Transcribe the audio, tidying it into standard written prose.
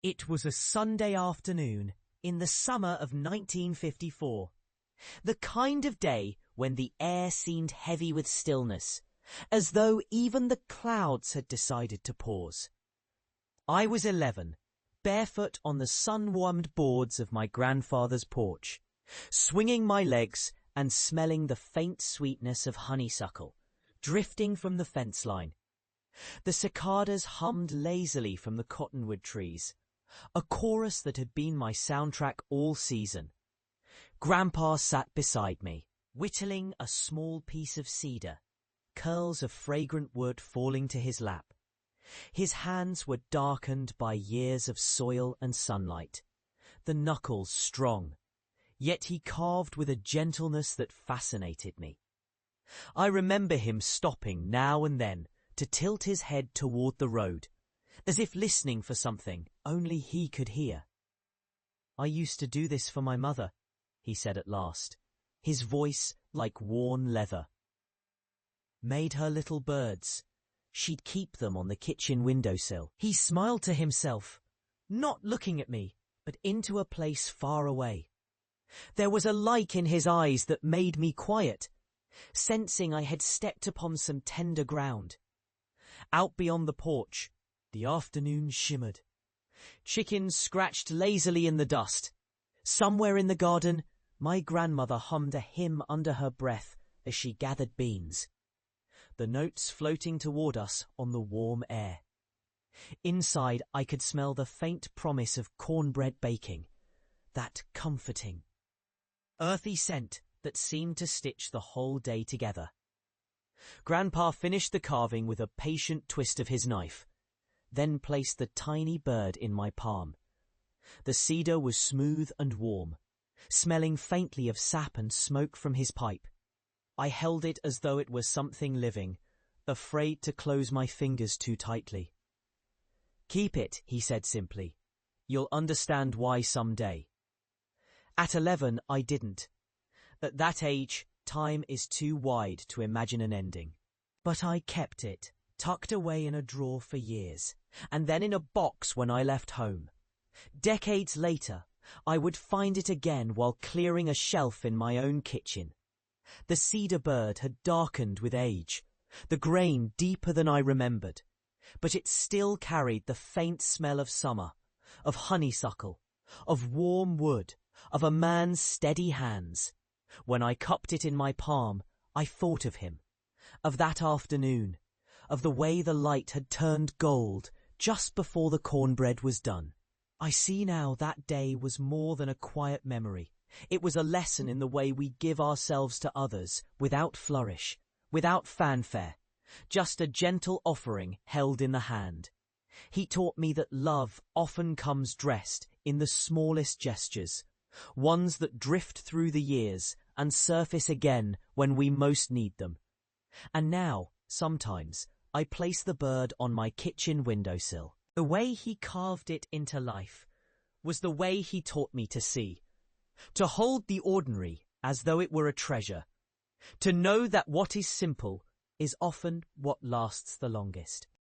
It was a Sunday afternoon in the summer of 1954, the kind of day when the air seemed heavy with stillness, as though even the clouds had decided to pause. I was 11, barefoot on the sun-warmed boards of my grandfather's porch, swinging my legs and smelling the faint sweetness of honeysuckle, drifting from the fence line. The cicadas hummed lazily from the cottonwood trees, a chorus that had been my soundtrack all season. Grandpa sat beside me, whittling a small piece of cedar, curls of fragrant wood falling to his lap. His hands were darkened by years of soil and sunlight, the knuckles strong, yet he carved with a gentleness that fascinated me. I remember him stopping now and then to tilt his head toward the road, as if listening for something only he could hear. "I used to do this for my mother," he said at last, his voice like worn leather. "Made her little birds. She'd keep them on the kitchen windowsill." He smiled to himself, not looking at me, but into a place far away. There was a light in his eyes that made me quiet, sensing I had stepped upon some tender ground. Out beyond the porch, the afternoon shimmered. Chickens scratched lazily in the dust. Somewhere in the garden, my grandmother hummed a hymn under her breath as she gathered beans, the notes floating toward us on the warm air. Inside, I could smell the faint promise of cornbread baking, that comforting, earthy scent that seemed to stitch the whole day together. Grandpa finished the carving with a patient twist of his knife, then placed the tiny bird in my palm. The cedar was smooth and warm, smelling faintly of sap and smoke from his pipe. I held it as though it were something living, afraid to close my fingers too tightly. "Keep it," he said simply. "You'll understand why someday." At 11, I didn't. At that age, time is too wide to imagine an ending. But I kept it, tucked away in a drawer for years, and then in a box when I left home. Decades later, I would find it again while clearing a shelf in my own kitchen. The cedar bird had darkened with age, the grain deeper than I remembered, but it still carried the faint smell of summer, of honeysuckle, of warm wood, of a man's steady hands. When I cupped it in my palm, I thought of him, of that afternoon, of the way the light had turned gold just before the cornbread was done. I see now that day was more than a quiet memory. It was a lesson in the way we give ourselves to others without flourish, without fanfare, just a gentle offering held in the hand. He taught me that love often comes dressed in the smallest gestures, ones that drift through the years and surface again when we most need them. And now, sometimes, I place the bird on my kitchen windowsill. The way he carved it into life was the way he taught me to see, to hold the ordinary as though it were a treasure, to know that what is simple is often what lasts the longest.